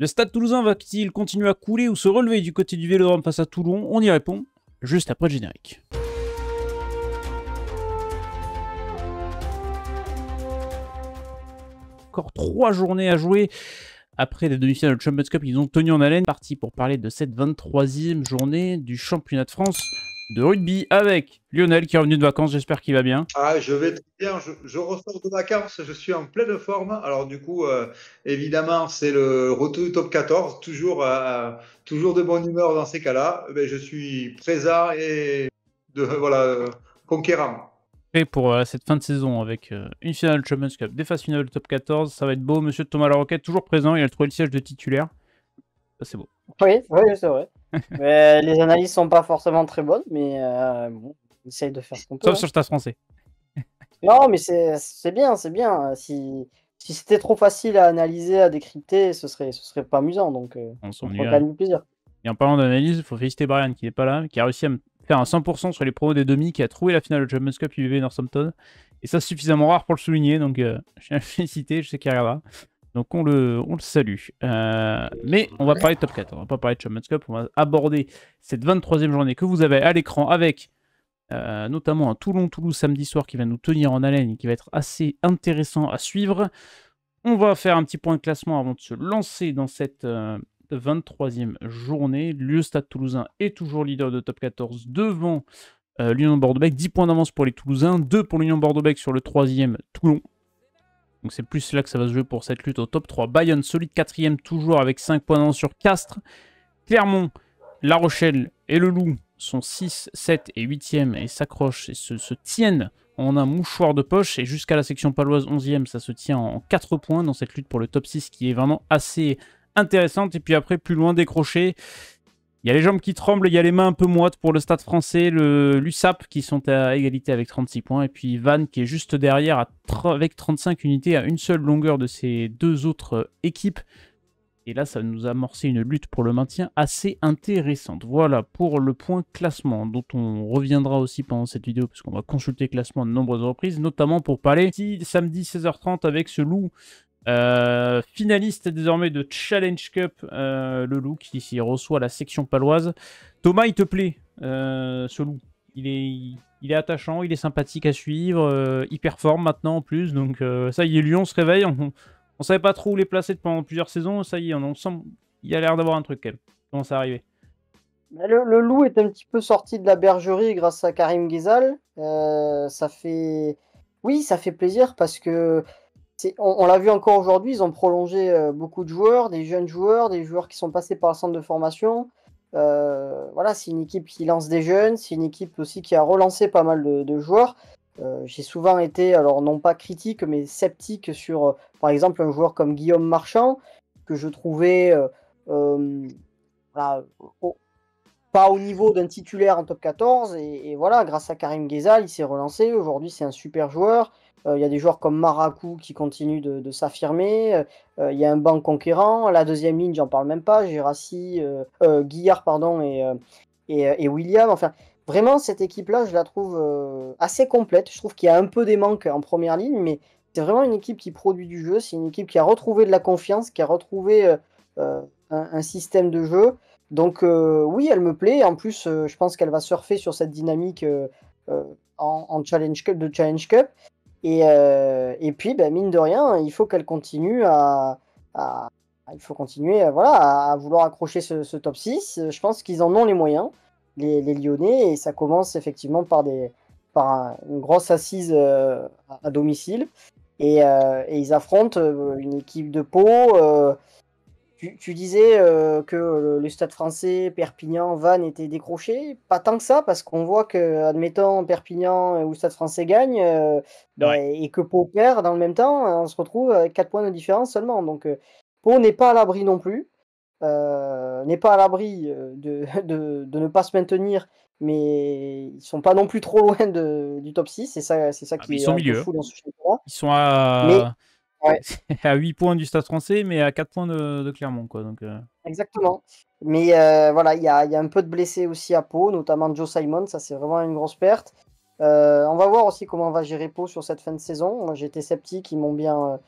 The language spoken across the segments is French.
Le Stade Toulousain va-t-il continuer à couler ou se relever du côté du Vélodrome face à Toulon? On y répond juste après le générique. Encore 3 journées à jouer après les demi-finales de Champions Cup. Ils ont tenu en haleine. Parti pour parler de cette 23e journée du championnat de France de rugby avec Lionel qui est revenu de vacances. J'espère qu'il va bien. Ah, je vais très bien. Je ressors de vacances. Je suis en pleine forme. Alors, du coup, évidemment, c'est le retour du top 14. Toujours de bonne humeur dans ces cas-là. Ben, je suis présent et voilà, conquérant. Prêt pour cette fin de saison avec une finale de Champions Cup, des phases finales de top 14. Ça va être beau. Monsieur Thomas Laroquette, toujours présent. Il a trouvé le siège de titulaire. Ça, c'est beau. Oui, c'est vrai. Mais les analyses sont pas forcément très bonnes, mais bon, on essaye de faire ce qu'on peut. Sauf sur le Stade français. Non, mais c'est bien, c'est bien. Si c'était trop facile à analyser, à décrypter, ce serait pas amusant. Donc, On faut s'ennuie. quand même du plaisir. Et en parlant d'analyse, il faut féliciter Brian qui n'est pas là, qui a réussi à faire un 100% sur les promos des demi, qui a trouvé la finale de Champions Cup UVB Northampton. Et ça, c'est suffisamment rare pour le souligner, donc je tiens à le féliciter, je sais qu'il regardera. Donc on le salue. Mais on va parler de top 4, on va pas parler de Champions Cup, on va aborder cette 23e journée que vous avez à l'écran avec notamment un Toulon-Toulouse samedi soir qui va nous tenir en haleine et qui va être assez intéressant à suivre. On va faire un petit point de classement avant de se lancer dans cette 23e journée. Le Stade Toulousain est toujours leader de top 14 devant l'Union Bordeaux-Bègles. 10 points d'avance pour les Toulousains, 2 pour l'Union Bordeaux-Bègles sur le 3e Toulon. Donc c'est plus là que ça va se jouer pour cette lutte au top 3. Bayonne, solide 4e, toujours avec 5 points d'avance sur Castres. Clermont, La Rochelle et le Loup sont 6, 7 et 8e et s'accrochent et se tiennent en un mouchoir de poche. Et jusqu'à la section paloise 11e, ça se tient en 4 points dans cette lutte pour le top 6 qui est vraiment assez intéressante. Et puis après, plus loin décroché, il y a les jambes qui tremblent, il y a les mains un peu moites pour le Stade français, l'USAP qui sont à égalité avec 36 points, et puis Vannes qui est juste derrière avec 35 unités à une seule longueur de ces deux autres équipes. Et là, ça va nous amorcer une lutte pour le maintien assez intéressante. Voilà pour le point classement, dont on reviendra aussi pendant cette vidéo, parce qu'on va consulter le classement de nombreuses reprises, notamment pour parler samedi 16h30 avec ce Loup. Finaliste désormais de Challenge Cup, le Loup qui s'y reçoit la section paloise. Thomas, il te plaît ce Loup? Il est attachant, il est sympathique à suivre, il performe maintenant en plus, donc ça y est, Lyon se réveille. On savait pas trop où les placer pendant plusieurs saisons, ça y est, on sent il y a l'air d'avoir un truc quand même. Comment ça arrivé? Le Loup est un petit peu sorti de la bergerie grâce à Karim Ghezal. Ça fait plaisir parce que on l'a vu encore aujourd'hui, ils ont prolongé beaucoup de joueurs, des jeunes joueurs, des joueurs qui sont passés par le centre de formation. Voilà, c'est une équipe qui lance des jeunes, c'est une équipe aussi qui a relancé pas mal de joueurs. J'ai souvent été, alors non pas critique, mais sceptique sur, par exemple, un joueur comme Guillaume Marchand, que je trouvais voilà, pas au niveau d'un titulaire en top 14. Et voilà, grâce à Karim Ghezal, il s'est relancé. Aujourd'hui, c'est un super joueur. Il y a des joueurs comme Marakou qui continuent de s'affirmer. Il y a un banc conquérant. La deuxième ligne, j'en parle même pas. Gérassi, Guillard, pardon, et William. Enfin, vraiment, cette équipe-là, je la trouve assez complète. Je trouve qu'il y a un peu des manques en première ligne, mais c'est vraiment une équipe qui produit du jeu. C'est une équipe qui a retrouvé de la confiance, qui a retrouvé un système de jeu. Donc oui, elle me plaît. En plus, je pense qu'elle va surfer sur cette dynamique en Challenge Cup, de Challenge Cup. Et puis, ben, mine de rien, il faut qu'elle continue il faut continuer voilà, à vouloir accrocher ce top 6. Je pense qu'ils en ont les moyens, les Lyonnais, et ça commence effectivement par une grosse assise à domicile. Et ils affrontent une équipe de Pau. Tu disais que le Stade français, Perpignan, Vannes étaient décrochés. Pas tant que ça, parce qu'on voit que, admettons, Perpignan ou le Stade français gagne, et que Pau perd dans le même temps, on se retrouve avec 4 points de différence seulement. Donc Pau n'est pas à l'abri non plus, n'est pas à l'abri de ne pas se maintenir, mais ils sont pas non plus trop loin du top 6. C'est ça qui Ils est sont au un peu milieu. fou dans ce championnat. Ils sont à... Mais ouais. à 8 points du Stade français, mais à 4 points de Clermont, quoi. Donc, Exactement. Mais voilà, il y a un peu de blessés aussi à Pau, notamment Joe Simon, ça c'est vraiment une grosse perte. On va voir aussi comment on va gérer Pau sur cette fin de saison. Moi j'étais sceptique, ils m'ont bien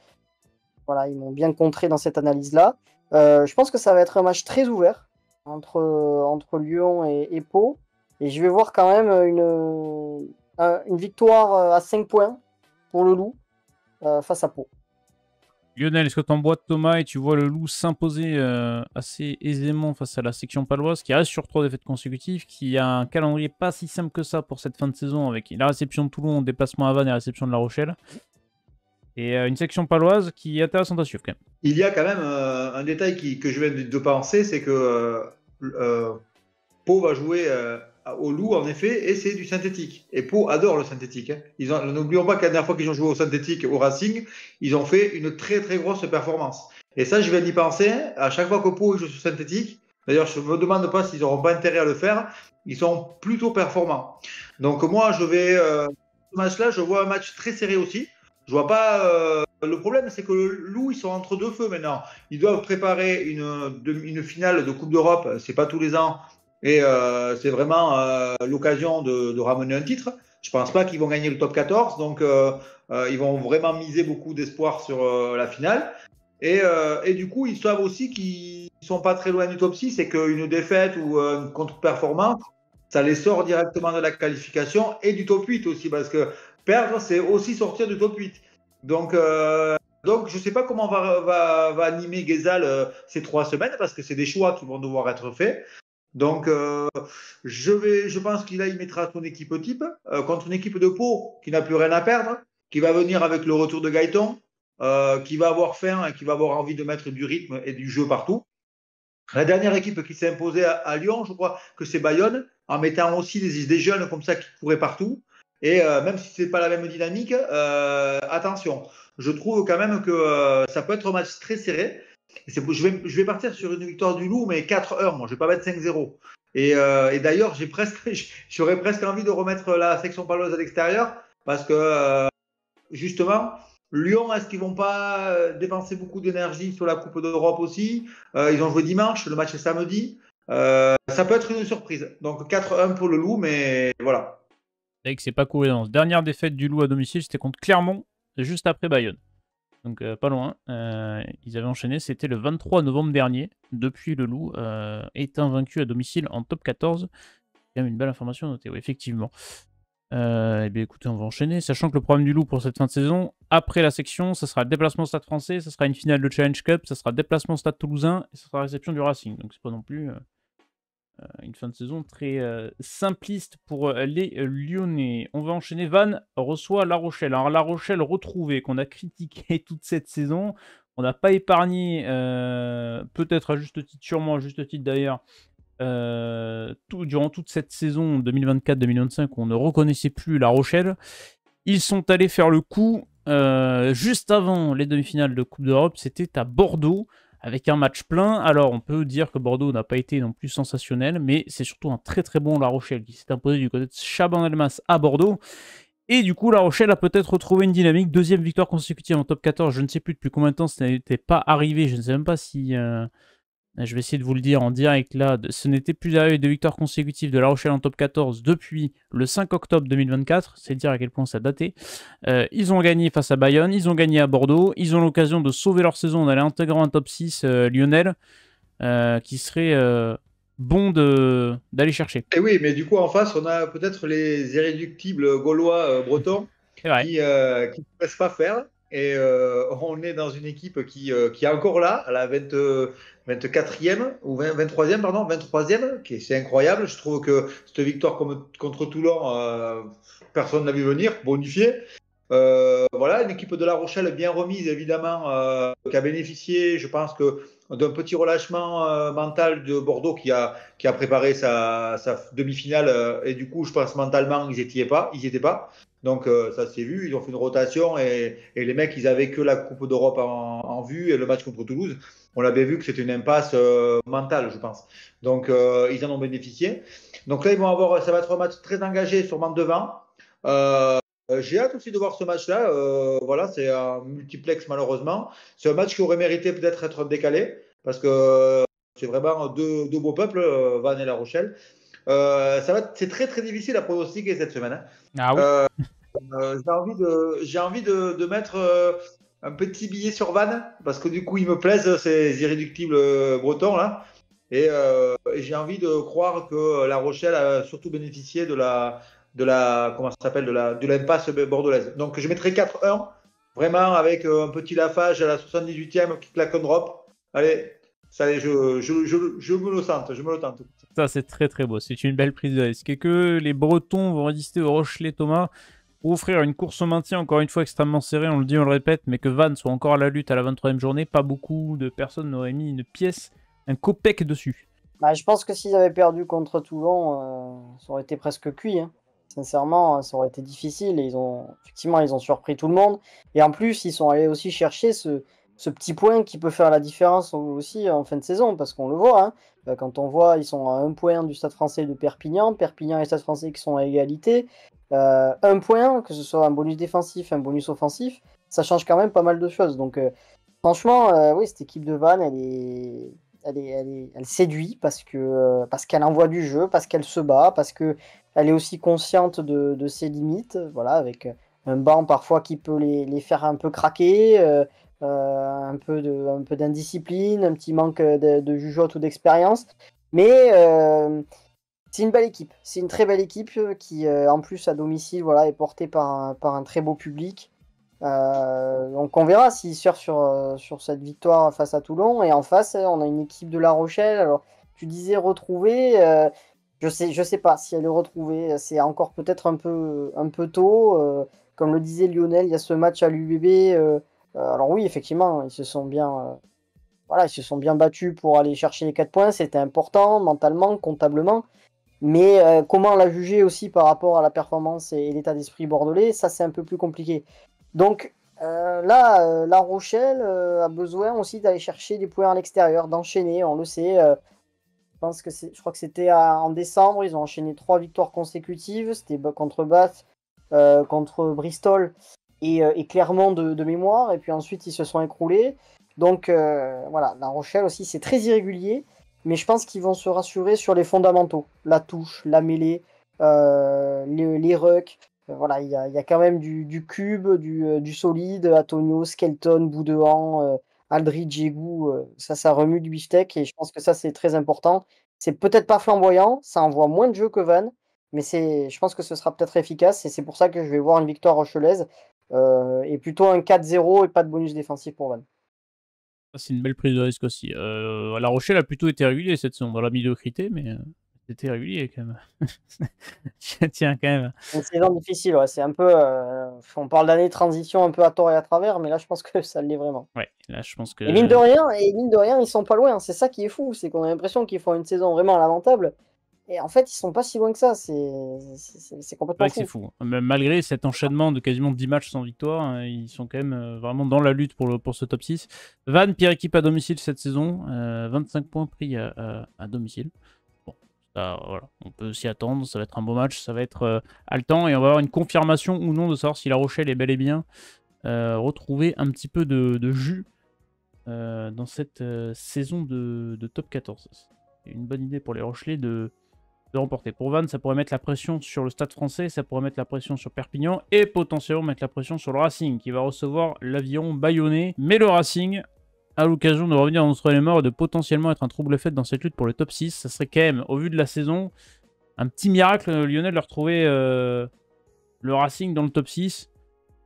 Voilà, ils m'ont bien contré dans cette analyse-là. Je pense que ça va être un match très ouvert entre Lyon et Pau. Et je vais voir quand même une victoire à 5 points pour le Loup face à Pau. Lionel, est-ce que tu emboîtes Thomas et tu vois le Loup s'imposer assez aisément face à la section paloise, qui reste sur 3 défaites consécutives, qui a un calendrier pas si simple que ça pour cette fin de saison, avec la réception de Toulon, déplacement à Vannes et la réception de La Rochelle. Et une section paloise qui est intéressante à suivre quand même. Il y a quand même un détail que je viens de penser, c'est que Pau va jouer au Loup, en effet, et c'est du synthétique. Et Pau adore le synthétique. Hein. N'oublions pas que la dernière fois qu'ils ont joué au synthétique, au Racing, ils ont fait une très très grosse performance. Et ça, je viens d'y penser. À chaque fois que Pau joue sur synthétique, d'ailleurs, je ne me demande pas s'ils n'auront pas intérêt à le faire, ils sont plutôt performants. Donc moi, ce match-là, je vois un match très serré aussi. Je vois pas. Le problème, c'est que le Loup, ils sont entre deux feux maintenant. Ils doivent préparer une finale de Coupe d'Europe. C'est pas tous les ans. Et c'est vraiment l'occasion de ramener un titre. Je pense pas qu'ils vont gagner le top 14. Donc, ils vont vraiment miser beaucoup d'espoir sur la finale. Et du coup, ils savent aussi qu'ils sont pas très loin du top 6 et qu'une défaite ou une contre-performance, ça les sort directement de la qualification et du top 8 aussi. Parce que perdre, c'est aussi sortir du top 8. Donc, je ne sais pas comment va animer Guézal ces 3 semaines parce que c'est des choix qui vont devoir être faits. Donc, je pense qu'il mettra son équipe type contre une équipe de Pau qui n'a plus rien à perdre, qui va venir avec le retour de Gaëton, qui va avoir faim et qui va avoir envie de mettre du rythme et du jeu partout. La dernière équipe qui s'est imposée à Lyon, je crois que c'est Bayonne, en mettant aussi des jeunes comme ça qui couraient partout. Et même si ce n'est pas la même dynamique, attention, je trouve quand même que ça peut être un match très serré. Je vais partir sur une victoire du Loup, mais 4-1, moi, je ne vais pas mettre 5-0. Et d'ailleurs, j'aurais presque envie de remettre la section paloise à l'extérieur, parce que justement, Lyon, est-ce qu'ils ne vont pas dépenser beaucoup d'énergie sur la Coupe d'Europe aussi? Ils ont joué dimanche, le match est samedi. Ça peut être une surprise. Donc 4-1 pour le Loup, mais voilà. C'est que c'est pas cohérent. Dernière défaite du Loup à domicile, c'était contre Clermont, juste après Bayonne. Donc pas loin. Ils avaient enchaîné, c'était le 23 novembre dernier. Depuis, le Loup est invaincu à domicile en top 14. C'est quand même une belle information à noter, oui, effectivement. Eh bien écoutez, on va enchaîner. Sachant que le problème du Loup pour cette fin de saison, après la section, ça sera le déplacement au Stade Français, ça sera une finale de Challenge Cup, ça sera le déplacement au Stade Toulousain, et ça sera la réception du Racing. Donc c'est pas non plus une fin de saison très simpliste pour les Lyonnais. On va enchaîner. Vannes reçoit La Rochelle. Alors La Rochelle retrouvée, qu'on a critiqué toute cette saison. On n'a pas épargné, peut-être à juste titre, sûrement à juste titre d'ailleurs, durant toute cette saison 2024-2025, on ne reconnaissait plus La Rochelle. Ils sont allés faire le coup juste avant les demi-finales de Coupe d'Europe. C'était à Bordeaux, avec un match plein. Alors, on peut dire que Bordeaux n'a pas été non plus sensationnel, mais c'est surtout un très très bon La Rochelle qui s'est imposé du côté de Chabannes-Delmas à Bordeaux. Et du coup, La Rochelle a peut-être retrouvé une dynamique. Deuxième victoire consécutive en top 14. Je ne sais plus depuis combien de temps ça n'était pas arrivé. Je ne sais même pas si... je vais essayer de vous le dire en direct là. Ce n'était plus arrivé de victoires consécutives de La Rochelle en top 14 depuis le 5 octobre 2024. C'est dire à quel point ça datait. Ils ont gagné face à Bayonne, ils ont gagné à Bordeaux. Ils ont l'occasion de sauver leur saison en allant intégrer un top 6 Lionel qui serait bon d'aller chercher. Et oui, mais du coup, en face, on a peut-être les irréductibles gaulois bretons qui ne laissent pas faire. Et on est dans une équipe qui est encore là, à la 24e ou 23e, pardon, 23e, c'est incroyable. Je trouve que cette victoire contre Toulon, personne ne l'a vu venir, bonifié. Voilà, une équipe de La Rochelle bien remise, évidemment, qui a bénéficié, je pense, d'un petit relâchement mental de Bordeaux qui a préparé sa demi-finale. Et du coup, je pense mentalement, ils n'y étaient pas. Donc, ça s'est vu. Ils ont fait une rotation et les mecs, ils n'avaient que la Coupe d'Europe en vue et le match contre Toulouse. On l'avait vu que c'était une impasse mentale, je pense. Donc, ils en ont bénéficié. Donc là, ça va être un match très engagé, sûrement devant. J'ai hâte aussi de voir ce match-là. Voilà, c'est un multiplex malheureusement. C'est un match qui aurait mérité peut-être être décalé parce que c'est vraiment deux beaux peuples, Vannes et La Rochelle. C'est très très difficile à pronostiquer cette semaine. Hein. Ah oui. J'ai envie de mettre un petit billet sur Vannes, parce que du coup, ils me plaisent, ces irréductibles bretons, là. Et j'ai envie de croire que La Rochelle a surtout bénéficié comment ça s'appelle, de l'impasse bordelaise. Donc, je mettrai 4-1, vraiment avec un petit Lafage à la 78e qui claque un drop. Allez, ça, je me le tente, je me le tente. Ça, c'est très très beau. C'est une belle prise de risque. Et que les Bretons vont résister au Rochelais, Thomas, pour offrir une course au maintien, encore une fois extrêmement serrée, on le dit, on le répète, mais que Vannes soit encore à la lutte à la 23e journée. Pas beaucoup de personnes n'auraient mis une pièce, un copec dessus. Bah, je pense que s'ils avaient perdu contre Toulon, ça aurait été presque cuit, hein. Sincèrement, ça aurait été difficile. Et effectivement, ils ont surpris tout le monde. Et en plus, ils sont allés aussi chercher ce petit point qui peut faire la différence aussi en fin de saison, parce qu'on le voit, hein. Quand on voit, ils sont à 1 point du Stade français de Perpignan. Perpignan et Stade français qui sont à égalité. 1 point, que ce soit un bonus défensif, un bonus offensif, ça change quand même pas mal de choses. Donc, franchement, oui, cette équipe de Vannes, elle séduit parce qu'elle envoie du jeu, parce qu'elle se bat, parce qu'elle est aussi consciente de ses limites, voilà, avec un banc parfois qui peut les faire un peu craquer, un peu d'indiscipline, un petit manque de jugeote ou d'expérience. Mais c'est une belle équipe, c'est une très belle équipe qui, en plus à domicile, voilà, est portée par un très beau public. Donc on verra s'ils surfent sur cette victoire face à Toulon. Et en face, on a une équipe de La Rochelle. Alors, tu disais retrouver, je sais pas si elle est retrouvée. C'est encore peut-être un peu tôt. Comme le disait Lionel, il y a ce match à l'UBB. Alors oui, effectivement, ils se sont bien battus pour aller chercher les 4 points. C'était important mentalement, comptablement. Mais comment la juger aussi par rapport à la performance et l'état d'esprit bordelais, ça c'est un peu plus compliqué. Donc là, La Rochelle a besoin aussi d'aller chercher des points à l'extérieur, d'enchaîner, on le sait. Je crois que c'était en décembre, ils ont enchaîné 3 victoires consécutives. C'était contre Bath, contre Bristol et Clermont de mémoire. Et puis ensuite, ils se sont écroulés. Donc voilà, La Rochelle aussi, c'est très irrégulier. Mais je pense qu'ils vont se rassurer sur les fondamentaux. La touche, la mêlée, les rucks. Voilà, il y a quand même du cube, du solide, Antonio, Skelton, Boudouan, Aldridge, Égou, ça remue du beefsteak et je pense que ça c'est très important. C'est peut-être pas flamboyant, ça envoie moins de jeu que Vannes, mais je pense que ce sera peut-être efficace et c'est pour ça que je vais voir une victoire rochelaise et plutôt un 4-0 et pas de bonus défensif pour Vannes. C'est une belle prise de risque aussi. La Rochelle a plutôt été régulier cette saison dans la médiocrité, mais c'était régulier quand même. Tiens, quand même. C'est une saison difficile, ouais. C'est un peu. On parle d'année de transition un peu à tort et à travers, mais là, je pense que ça l'est vraiment. Ouais, là, je pense que. Et mine de rien, ils sont pas loin. C'est ça qui est fou, c'est qu'on a l'impression qu'ils font une saison vraiment lamentable. Et en fait, ils sont pas si loin que ça. C'est complètement C'est fou. Malgré cet enchaînement de quasiment 10 matchs sans victoire, hein, ils sont quand même vraiment dans la lutte pour ce top 6. Vannes, pire équipe à domicile cette saison. 25 points pris à domicile. Bon, ça, voilà. On peut s'y attendre. Ça va être un beau match. Ça va être haletant. Et on va avoir une confirmation ou non de savoir si La Rochelle est bel et bien retrouver un petit peu de jus dans cette saison de top 14. C'est une bonne idée pour les Rochelais de remporter. Pour Vannes, ça pourrait mettre la pression sur le Stade français, ça pourrait mettre la pression sur Perpignan et potentiellement mettre la pression sur le Racing qui va recevoir l'aviron bayonnais. Mais le Racing a l'occasion de revenir entre les morts et de potentiellement être un trouble-fête dans cette lutte pour le top 6. Ça serait quand même, au vu de la saison, un petit miracle, Lionel, de retrouver le Racing dans le top 6.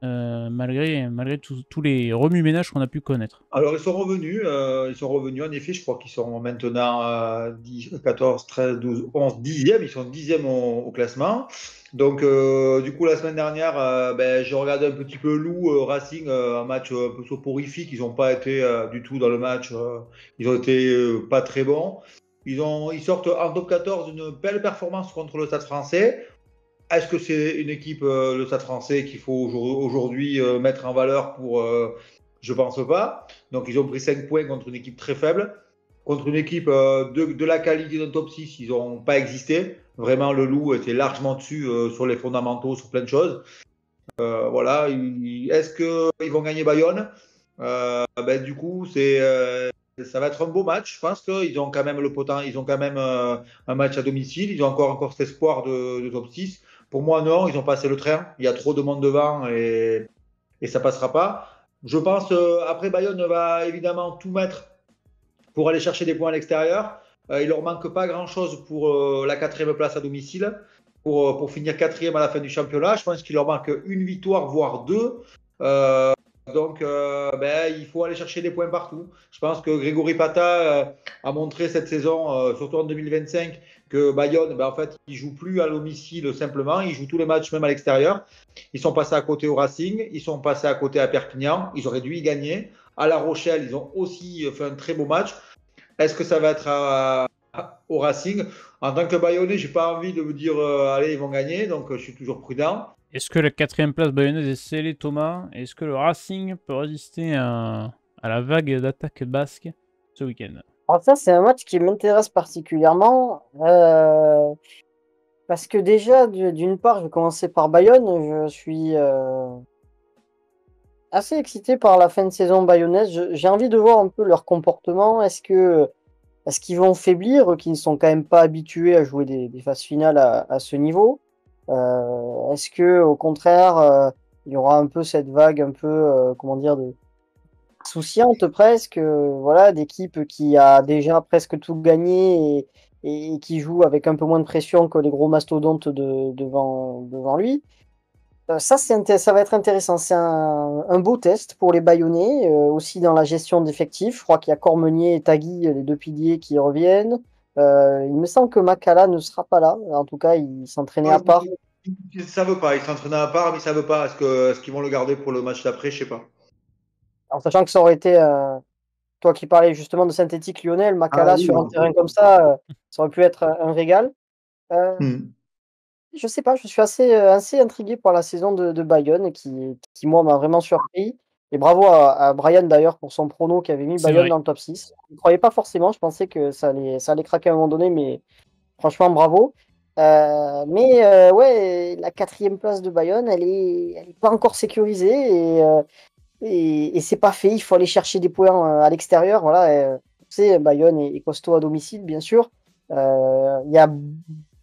Malgré tous les remue-ménages qu'on a pu connaître. Alors ils sont revenus en effet, je crois qu'ils sont maintenant 14, 13, 12, 11, 10e, ils sont 10e au classement. Donc du coup la semaine dernière, j'ai regardé un petit peu Lou Racing, un match un peu soporifique, ils n'ont pas été du tout dans le match, ils ont été pas très bons. Ils sortent en top 14 une belle performance contre le Stade français. Est-ce que c'est une équipe, le Stade français, qu'il faut aujourd'hui mettre en valeur pour... je pense pas. Donc, ils ont pris 5 points contre une équipe très faible. Contre une équipe de la qualité d'un top 6, ils n'ont pas existé. Vraiment, le Loup était largement dessus sur les fondamentaux, sur plein de choses. Voilà. Est-ce qu'ils vont gagner Bayonne? Du coup, ça va être un beau match. Je pense qu'ils ont quand même le potentiel. Ils ont quand même un match à domicile. Ils ont encore cet espoir de top 6. Pour moi, non, ils ont passé le train. Il y a trop de monde devant et ça passera pas. Je pense, après Bayonne va évidemment tout mettre pour aller chercher des points à l'extérieur. Il leur manque pas grand-chose pour la quatrième place à domicile, pour finir quatrième à la fin du championnat. Je pense qu'il leur manque une victoire, voire deux. Donc, il faut aller chercher des points partout. Je pense que Grégory Pata a montré cette saison, surtout en 2025, que Bayonne, en fait, ils ne jouent plus à domicile simplement, ils jouent tous les matchs même à l'extérieur. Ils sont passés à côté au Racing, ils sont passés à côté à Perpignan, ils auraient dû y gagner. À La Rochelle, ils ont aussi fait un très beau match. Est-ce que ça va être au Racing? En tant que Bayonnais, j'ai pas envie de me dire allez, ils vont gagner, donc je suis toujours prudent. Est-ce que la quatrième place bayonnaise est scellée, Thomas? Est-ce que le Racing peut résister à la vague d'attaque basque ce week-end? Alors ça, c'est un match qui m'intéresse particulièrement parce que déjà, d'une part, je vais commencer par Bayonne. Je suis assez excité par la fin de saison bayonnaise. J'ai envie de voir un peu leur comportement. Est-ce qu'ils vont faiblir, qui ne sont quand même pas habitués à jouer des phases finales à ce niveau? Est-ce que au contraire, il y aura un peu cette vague un peu, comment dire, de souciante presque, voilà, d'équipe qui a déjà presque tout gagné et qui joue avec un peu moins de pression que les gros mastodontes devant lui. Ça va être intéressant. C'est un beau test pour les Bayonnais, aussi dans la gestion d'effectifs. Je crois qu'il y a Cormeunier et Tanguy, les deux piliers, qui reviennent. Il me semble que Makala ne sera pas là. En tout cas, il s'entraînait à part. Ça veut pas, il s'entraîne à part, mais ça veut pas. Est-ce qu'ils vont le garder pour le match d'après? Je sais pas. En sachant que ça aurait été, toi qui parlais justement de synthétique Lionel, Ah Makala oui, sur un terrain comme ça aurait pu être un régal. Euh, Je sais pas, je suis assez intrigué par la saison de Bayonne qui moi, m'a vraiment surpris. Et bravo à Brian d'ailleurs pour son prono qui avait mis C'est Bayonne vrai. dans le top 6. Je ne croyais pas forcément, je pensais que ça allait craquer à un moment donné, mais franchement, bravo. Ouais, la quatrième place de Bayonne, elle est pas encore sécurisée et c'est pas fait. Il faut aller chercher des points à l'extérieur. Voilà, tu sais, Bayonne est costaud à domicile, bien sûr. Il y a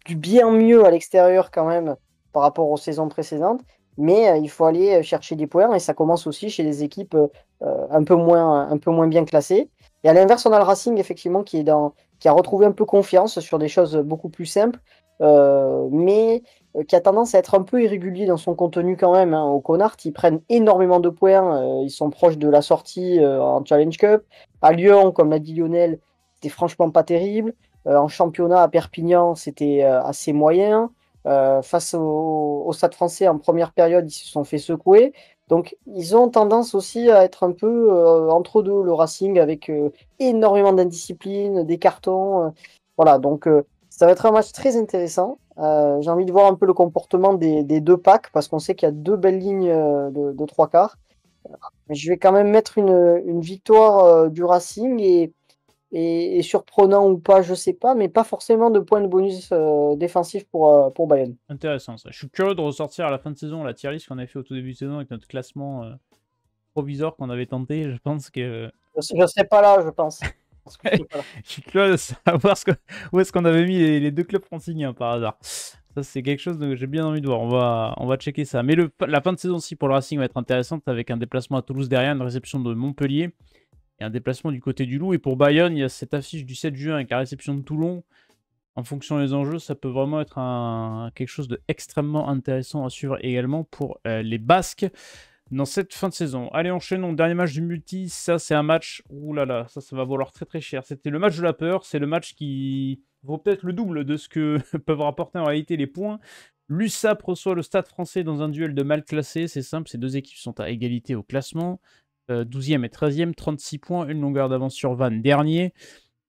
du bien mieux à l'extérieur quand même par rapport aux saisons précédentes, mais il faut aller chercher des points et ça commence aussi chez les équipes un peu moins bien classées. Et à l'inverse, on a le Racing effectivement qui a retrouvé un peu confiance sur des choses beaucoup plus simples, mais qui a tendance à être un peu irrégulier dans son contenu quand même. Hein. Au Connard, ils prennent énormément de points, ils sont proches de la sortie en Challenge Cup. À Lyon, comme l'a dit Lionel, c'était franchement pas terrible. En championnat à Perpignan, c'était assez moyen. Face au Stade français, en première période, ils se sont fait secouer. Donc, ils ont tendance aussi à être un peu entre deux, le Racing, avec énormément d'indiscipline, des cartons. Voilà, donc ça va être un match très intéressant. J'ai envie de voir un peu le comportement des deux packs, parce qu'on sait qu'il y a deux belles lignes de trois quarts. Mais je vais quand même mettre une victoire du Racing et surprenant ou pas, je sais pas, mais pas forcément de points de bonus défensif pour Bayern. Intéressant ça. Je suis curieux de ressortir à la fin de saison la tier list qu'on avait fait au tout début de saison avec notre classement provisoire qu'on avait tenté. Je pense que. Je serai pas là, je pense. Je suis curieux de savoir où est-ce qu'on avait mis les deux clubs franciliens par hasard. Ça, c'est quelque chose que j'ai bien envie de voir. On va checker ça. Mais la fin de saison aussi pour le Racing va être intéressante avec un déplacement à Toulouse derrière, une réception de Montpellier et un déplacement du côté du Loup. Et pour Bayonne, il y a cette affiche du 7 juin avec la réception de Toulon. En fonction des enjeux, ça peut vraiment être quelque chose d'extrêmement intéressant à suivre également pour les Basques dans cette fin de saison. Allez, enchaînons. Dernier match du multi. Ça, c'est un match. Ouh là là, ça va valoir très très cher. C'était le match de la peur. C'est le match qui vaut peut-être le double de ce que peuvent rapporter en réalité les points. L'USAP reçoit le Stade français dans un duel de mal classés. C'est simple, ces deux équipes sont à égalité au classement. 12e et 13e, 36 points, une longueur d'avance sur Vannes, dernier.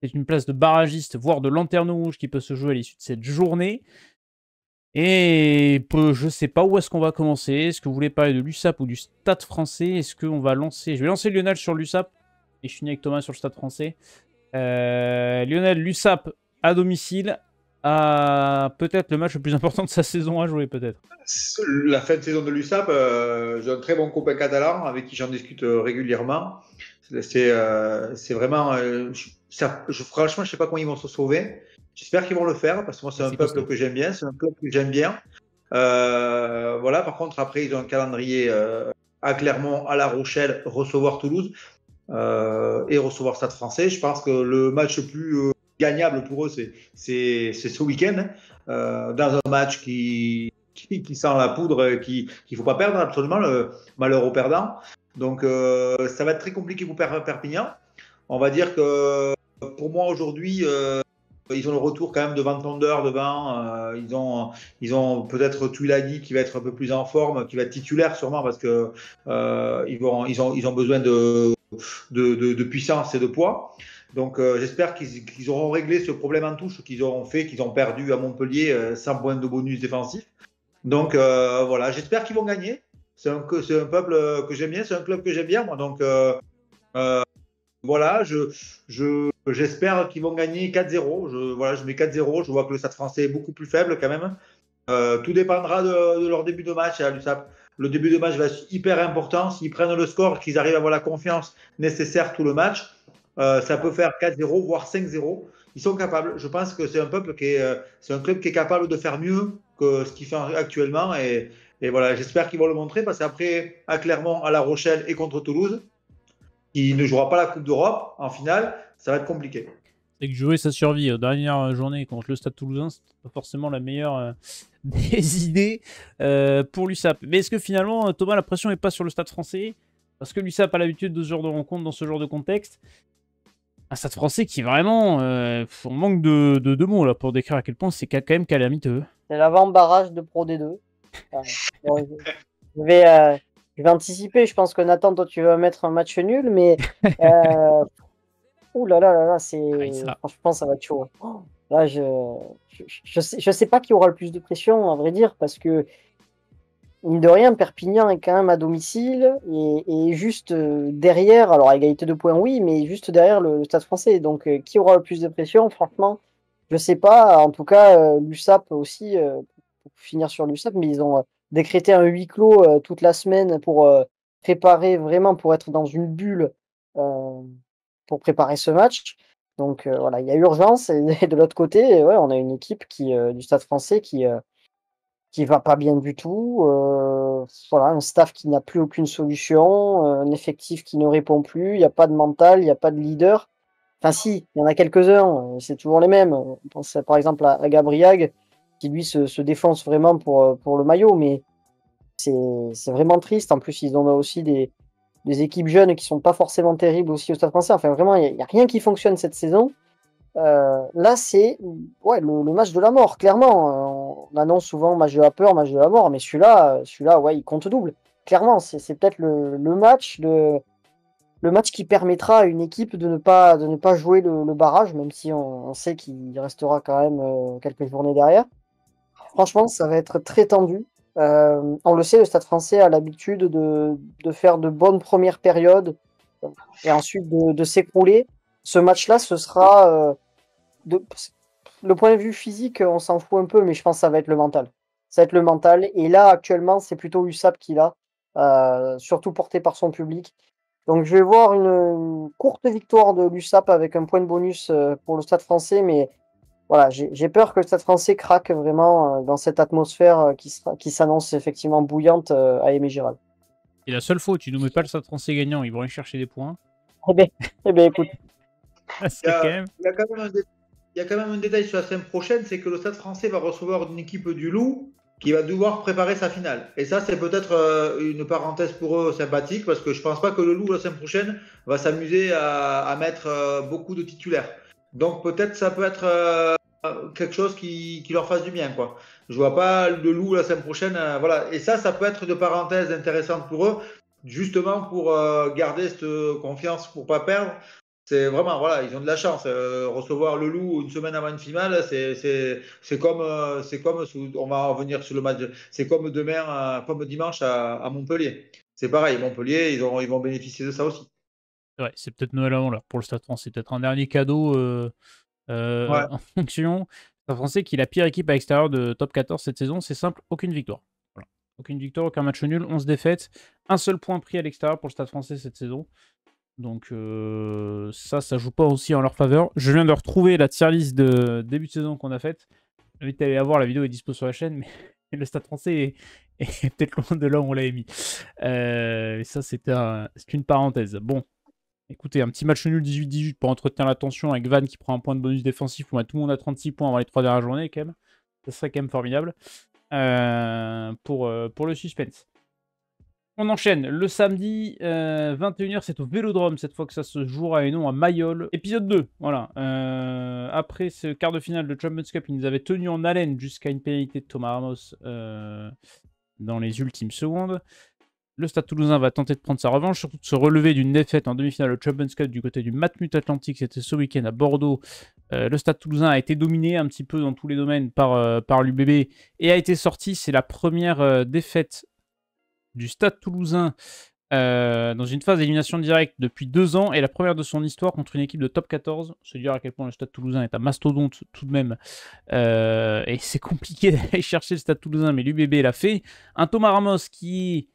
C'est une place de barragiste, voire de lanterne rouge qui peut se jouer à l'issue de cette journée. Et je sais pas où est-ce qu'on va commencer. Est-ce que vous voulez parler de l'USAP ou du Stade français? Est-ce qu'on va lancer... Je vais lancer Lionel sur l'USAP. Et je finis avec Thomas sur le Stade français. Lionel, l'USAP à domicile a peut-être le match le plus important de sa saison à jouer, peut-être. La fin de saison de l'USAP, j'ai un très bon copain catalan avec qui j'en discute régulièrement. C'est vraiment... franchement, je sais pas comment ils vont se sauver. J'espère qu'ils vont le faire parce que moi, c'est un peuple que j'aime bien. C'est un club que j'aime bien. Voilà, par contre, après, ils ont un calendrier à Clermont, à La Rochelle, recevoir Toulouse et recevoir Stade Français. Je pense que le match le plus gagnable pour eux, c'est ce week-end, dans un match qui sent la poudre, qu'il ne faut pas perdre absolument, le malheur au perdant. Donc ça va être très compliqué pour Perpignan. On va dire que pour moi aujourd'hui, ils ont le retour quand même de Van Tonder devant. Ils ont peut-être Tuilagi qui va être un peu plus en forme, qui va être titulaire sûrement parce que ils ont besoin de puissance et de poids. Donc j'espère qu'ils auront réglé ce problème en touche qu'ils auront fait, qu'ils ont perdu à Montpellier 100 points de bonus défensif. Donc voilà, j'espère qu'ils vont gagner. C'est un peuple que j'aime bien, c'est un club que j'aime bien moi. Donc voilà, j'espère qu'ils vont gagner 4-0. Je mets 4-0. Je vois que le Stade Français est beaucoup plus faible quand même. Tout dépendra de leur début de match à l'USAP. Le début de match va être hyper important. S'ils prennent le score, qu'ils arrivent à avoir la confiance nécessaire tout le match, ça peut faire 4-0, voire 5-0. Ils sont capables. Je pense que c'est un peuple c'est un club qui est capable de faire mieux que ce qu'il fait actuellement. Et voilà, j'espère qu'ils vont le montrer parce qu'après, à Clermont, à La Rochelle et contre Toulouse, il ne jouera pas la Coupe d'Europe en finale, ça va être compliqué. C'est que jouer sa survie aux dernières journées contre le Stade Toulousain, c'est pas forcément la meilleure des idées pour l'USAP. Mais est-ce que finalement, Thomas, la pression n'est pas sur le Stade Français? Parce que l'USAP a l'habitude de ce genre de rencontres dans ce genre de contexte. Un Stade Français qui vraiment, on manque de mots là pour décrire à quel point c'est quand même calamiteux. C'est l'avant-barrage de Pro D2. Bon, je vais anticiper. Je pense que Nathan, toi, tu vas mettre un match nul, mais ouh là là là là, franchement, ça va être chaud. Oh, là, je sais pas qui aura le plus de pression, à vrai dire, parce que mine de rien, Perpignan est quand même à domicile et juste derrière, alors à égalité de points, oui, mais juste derrière le Stade Français. Donc, qui aura le plus de pression? Franchement, je sais pas. En tout cas, l'USAP aussi, pour finir sur l'USAP, mais ils ont décrété un huis clos toute la semaine pour préparer vraiment, pour être dans une bulle pour préparer ce match. Donc voilà, il y a urgence. Et de l'autre côté, ouais, on a une équipe du Stade Français qui va pas bien du tout. Voilà, un staff qui n'a plus aucune solution, un effectif qui ne répond plus, il n'y a pas de mental, il n'y a pas de leader. Enfin si, il y en a quelques-uns, c'est toujours les mêmes. On pense par exemple à Gabriag, qui lui se défonce vraiment pour le maillot, mais c'est vraiment triste. En plus, ils ont aussi des équipes jeunes qui sont pas forcément terribles aussi au Stade Français. Enfin vraiment, il n'y a rien qui fonctionne cette saison. Là, c'est ouais, le match de la mort, clairement. On annonce souvent match de la peur, match de la mort, mais celui-là, ouais, il compte double. Clairement, c'est peut-être le match qui permettra à une équipe de ne pas jouer le barrage, même si on sait qu'il restera quand même quelques journées derrière. Franchement, ça va être très tendu. On le sait, le Stade Français a l'habitude de faire de bonnes premières périodes et ensuite de s'écrouler. Ce match-là, ce sera le point de vue physique, on s'en fout un peu, mais je pense que ça va être le mental. Ça va être le mental. Et là, actuellement, c'est plutôt l'USAP qui l'a, surtout porté par son public. Donc, je vais voir une courte victoire de l'USAP avec un point de bonus pour le Stade Français, mais voilà, j'ai peur que le Stade Français craque vraiment dans cette atmosphère qui s'annonce effectivement bouillante à Aimé Giral. Et la seule fois où tu nous mets pas le Stade Français gagnant, ils vont aller chercher des points. Eh bien, écoute. Il y a quand même un détail sur la semaine prochaine, c'est que le Stade Français va recevoir une équipe du Loup qui va devoir préparer sa finale. Et ça, c'est peut-être une parenthèse pour eux sympathique, parce que je ne pense pas que le Loup, la semaine prochaine, va s'amuser à mettre beaucoup de titulaires. Donc peut-être ça peut être quelque chose qui leur fasse du bien, quoi. Je vois pas le Loup la semaine prochaine, voilà. Et ça peut être de parenthèses intéressantes pour eux, justement pour garder cette confiance, pour pas perdre. C'est vraiment, voilà, ils ont de la chance. Recevoir le Loup une semaine avant une finale, c'est comme, on va revenir sur le match, c'est comme demain, comme dimanche à Montpellier. C'est pareil, Montpellier, ils vont bénéficier de ça aussi. Ouais, c'est peut-être Noël avant là pour le Stade Français. C'est peut-être un dernier cadeau en fonction. Le Stade Français qui est la pire équipe à l'extérieur de top 14 cette saison, c'est simple, aucune victoire. Voilà. Aucune victoire, aucun match nul, 11 défaites, un seul point pris à l'extérieur pour le Stade Français cette saison. Donc ça joue pas aussi en leur faveur. Je viens de retrouver la tier list de début de saison qu'on a faite. J'invite à aller la voir, la vidéo est dispo sur la chaîne, mais le Stade français est peut-être loin de là où on l'avait mis. Ça, c'est une parenthèse. Bon, écoutez, un petit match nul 18-18 pour entretenir la tension avec Van qui prend un point de bonus défensif pour mettre tout le monde à 36 points avant les 3 dernières journées, quand même. Ça serait quand même formidable pour le suspense. On enchaîne. Le samedi 21h, c'est au Vélodrome cette fois que ça se jouera et non à Mayol. Épisode 2, voilà. Après ce quart de finale de Champions Cup, ils nous avaient tenus en haleine jusqu'à une pénalité de Thomas Ramos dans les ultimes secondes. Le Stade Toulousain va tenter de prendre sa revanche, surtout de se relever d'une défaite en demi-finale de Champions Cup du côté du Matmut Atlantique. C'était ce week-end à Bordeaux. Le Stade Toulousain a été dominé un petit peu dans tous les domaines par l'UBB et a été sorti. C'est la première défaite du Stade Toulousain dans une phase d'élimination directe depuis 2 ans et la première de son histoire contre une équipe de top 14. C'est dire à quel point le Stade Toulousain est un mastodonte tout de même. Et c'est compliqué d'aller chercher le Stade Toulousain, mais l'UBB l'a fait. Un Thomas Ramos qui,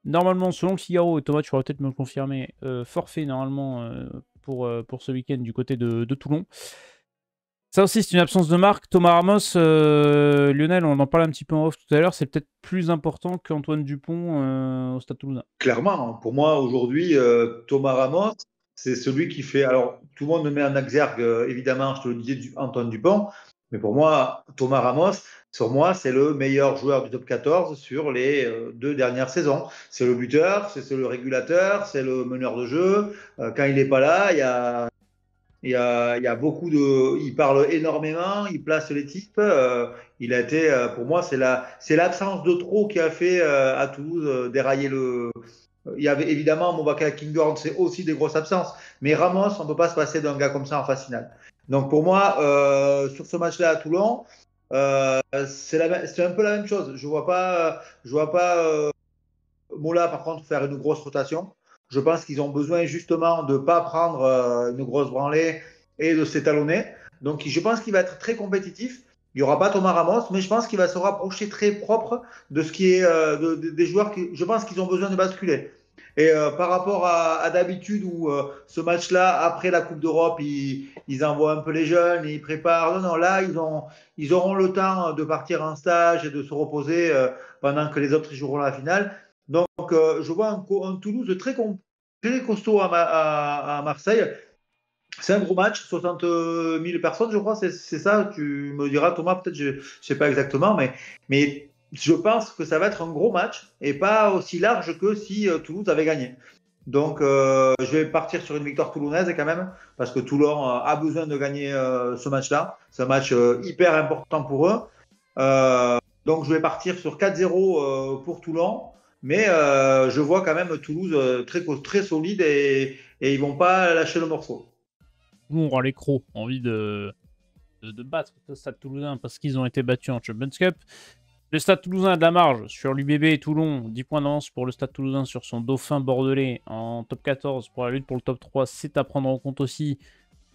normalement, selon le Figaro, et Thomas, tu pourras peut-être me le confirmer, forfait normalement pour ce week-end du côté de Toulon. Ça aussi, c'est une absence de marque. Thomas Ramos, Lionel, on en parlait un petit peu en off tout à l'heure, c'est peut-être plus important qu'Antoine Dupont au Stade Toulousain. Clairement, pour moi, aujourd'hui, Thomas Ramos, c'est celui qui fait. Alors, tout le monde me met en exergue, évidemment, je te le disais, Antoine Dupont, mais pour moi, Thomas Ramos, sur moi, c'est le meilleur joueur du top 14 sur les 2 dernières saisons. C'est le buteur, c'est le régulateur, c'est le meneur de jeu. Quand il n'est pas là, il y a beaucoup de. Il parle énormément, il place les types. Il a été, pour moi, c'est l'absence de trop qui a fait à Toulouse dérailler le. Il y avait évidemment Mobaka Kinghorn, c'est aussi des grosses absences. Mais Ramos, on ne peut pas se passer d'un gars comme ça en phase finale. Donc pour moi, sur ce match-là à Toulon, c'est un peu la même chose. Je ne vois pas Mola, par contre, faire une grosse rotation. Je pense qu'ils ont besoin justement de ne pas prendre une grosse branlée et de s'étalonner. Donc, je pense qu'il va être très compétitif. Il n'y aura pas Thomas Ramos, mais je pense qu'il va se rapprocher très propre de ce qui est des joueurs qui, je pense qu'ils ont besoin de basculer. Et par rapport à d'habitude où ce match-là, après la Coupe d'Europe, ils envoient un peu les jeunes et ils préparent. Non, là, ils auront le temps de partir en stage et de se reposer pendant que les autres joueront la finale. Donc, je vois un Toulouse très costaud à Marseille. C'est un gros match, 60 000 personnes, je crois, c'est ça. Tu me diras, Thomas, peut-être, je ne sais pas exactement, mais je pense que ça va être un gros match et pas aussi large que si Toulouse avait gagné. Donc, je vais partir sur une victoire toulonnaise quand même, parce que Toulon a besoin de gagner ce match-là. C'est un match hyper important pour eux. Donc, je vais partir sur 4-0 pour Toulon. Mais je vois quand même Toulouse très solide et ils vont pas lâcher le morceau. Nous, on aura les crocs, envie de battre le Stade Toulousain parce qu'ils ont été battus en Champions Cup. Le Stade Toulousain a de la marge sur l'UBB et Toulon. 10 points d'avance pour le Stade Toulousain sur son dauphin bordelais en top 14 pour la lutte pour le top 3. C'est à prendre en compte aussi.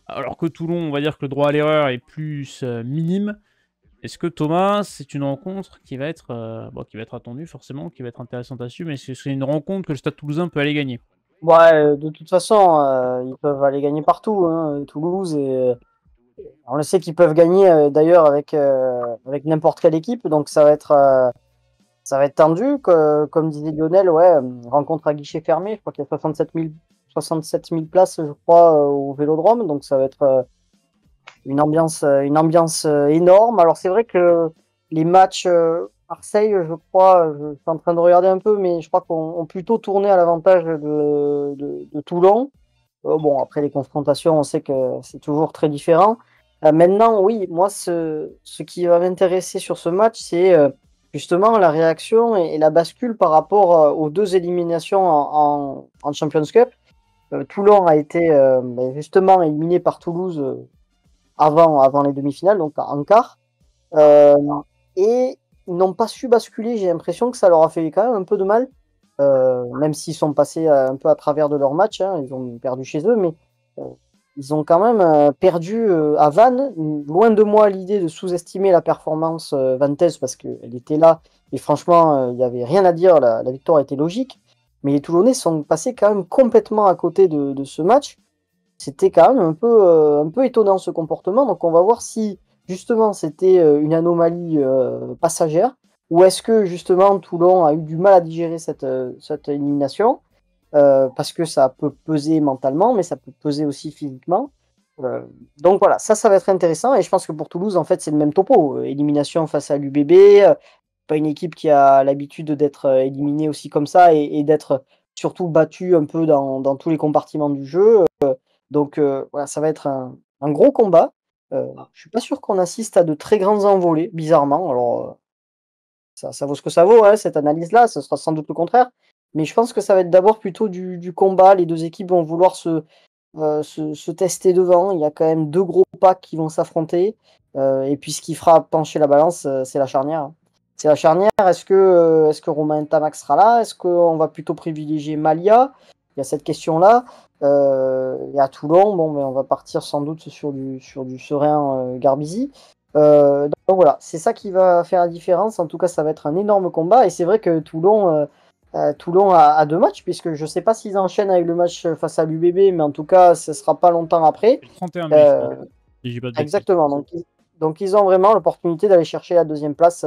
Alors que Toulon, on va dire que le droit à l'erreur est plus minime. Est-ce que Thomas, c'est une rencontre qui va être attendue forcément, qui va être intéressante à suivre, mais c'est une rencontre que le Stade Toulousain peut aller gagner? Ouais, de toute façon, ils peuvent aller gagner partout, hein, Toulouse. On le sait qu'ils peuvent gagner d'ailleurs avec n'importe quelle équipe, donc ça va être tendu. Comme disait Lionel, ouais, rencontre à guichet fermé. Je crois qu'il y a 67 000 places, je crois, au Vélodrome, donc ça va être une ambiance énorme. Alors c'est vrai que les matchs Marseille, je crois, je suis en train de regarder un peu, mais je crois qu'on plutôt tourné à l'avantage de Toulon. Bon, après les confrontations, on sait que c'est toujours très différent. Maintenant, oui, moi, ce qui va m'intéresser sur ce match, c'est justement la réaction et la bascule par rapport aux 2 éliminations en Champions Cup. Toulon a été justement éliminé par Toulouse avant les demi-finales, donc en quart. Et ils n'ont pas su basculer. J'ai l'impression que ça leur a fait quand même un peu de mal, même s'ils sont passés un peu à travers de leur match. Hein, ils ont perdu chez eux, mais ils ont quand même perdu à Vannes. Loin de moi l'idée de sous-estimer la performance vantaise parce qu'elle était là. Et franchement, il n'y avait rien à dire. La victoire était logique. Mais les Toulonnais sont passés quand même complètement à côté de ce match. C'était quand même un peu étonnant ce comportement. Donc on va voir si justement c'était une anomalie passagère ou est-ce que justement Toulon a eu du mal à digérer cette élimination parce que ça peut peser mentalement, mais ça peut peser aussi physiquement. Donc voilà, ça va être intéressant et je pense que pour Toulouse, en fait, c'est le même topo. Élimination face à l'UBB, pas une équipe qui a l'habitude d'être éliminée aussi comme ça et d'être surtout battue un peu dans tous les compartiments du jeu. Donc voilà, ça va être un gros combat. Je suis pas sûr qu'on assiste à de très grandes envolées, bizarrement. Alors ça vaut ce que ça vaut, hein, cette analyse-là, ce sera sans doute le contraire. Mais je pense que ça va être d'abord plutôt du combat. Les deux équipes vont vouloir se tester devant. Il y a quand même deux gros packs qui vont s'affronter. Et puis ce qui fera pencher la balance, c'est la charnière, hein. C'est la charnière. Est-ce que Romain Tamac sera là? Est-ce qu'on va plutôt privilégier Malia? Il y a cette question-là. Et à Toulon, bon, mais on va partir sans doute sur du serein Garbizi. Donc voilà, c'est ça qui va faire la différence. En tout cas, ça va être un énorme combat. Et c'est vrai que Toulon a deux matchs, puisque je ne sais pas s'ils enchaînent avec le match face à l'UBB, mais en tout cas, ce ne sera pas longtemps après. Le 31 mai, je crois, si je dis pas de bêtises. Exactement. Donc ils ont vraiment l'opportunité d'aller chercher la deuxième place,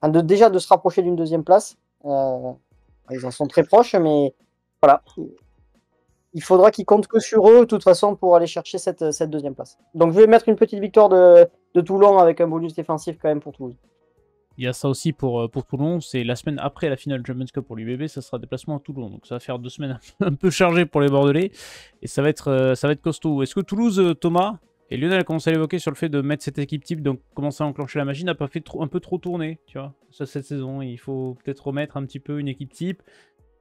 déjà de se rapprocher d'une deuxième place. Ils en sont très proches, mais voilà. Il faudra qu'ils comptent que sur eux, de toute façon, pour aller chercher cette deuxième place. Donc je vais mettre une petite victoire de Toulon avec un bonus défensif quand même pour Toulouse. Il y a ça aussi pour Toulon, c'est la semaine après la finale Champions Cup pour l'UBB, ça sera déplacement à Toulon. Donc ça va faire 2 semaines un peu chargées pour les Bordelais. Et ça va être costaud. Est-ce que Toulouse, Thomas, et Lionel a commencé à l'évoquer sur le fait de mettre cette équipe type, donc commencer à enclencher la machine, n'a pas fait un peu trop tourner, tu vois, cette saison. Il faut peut-être remettre un petit peu une équipe type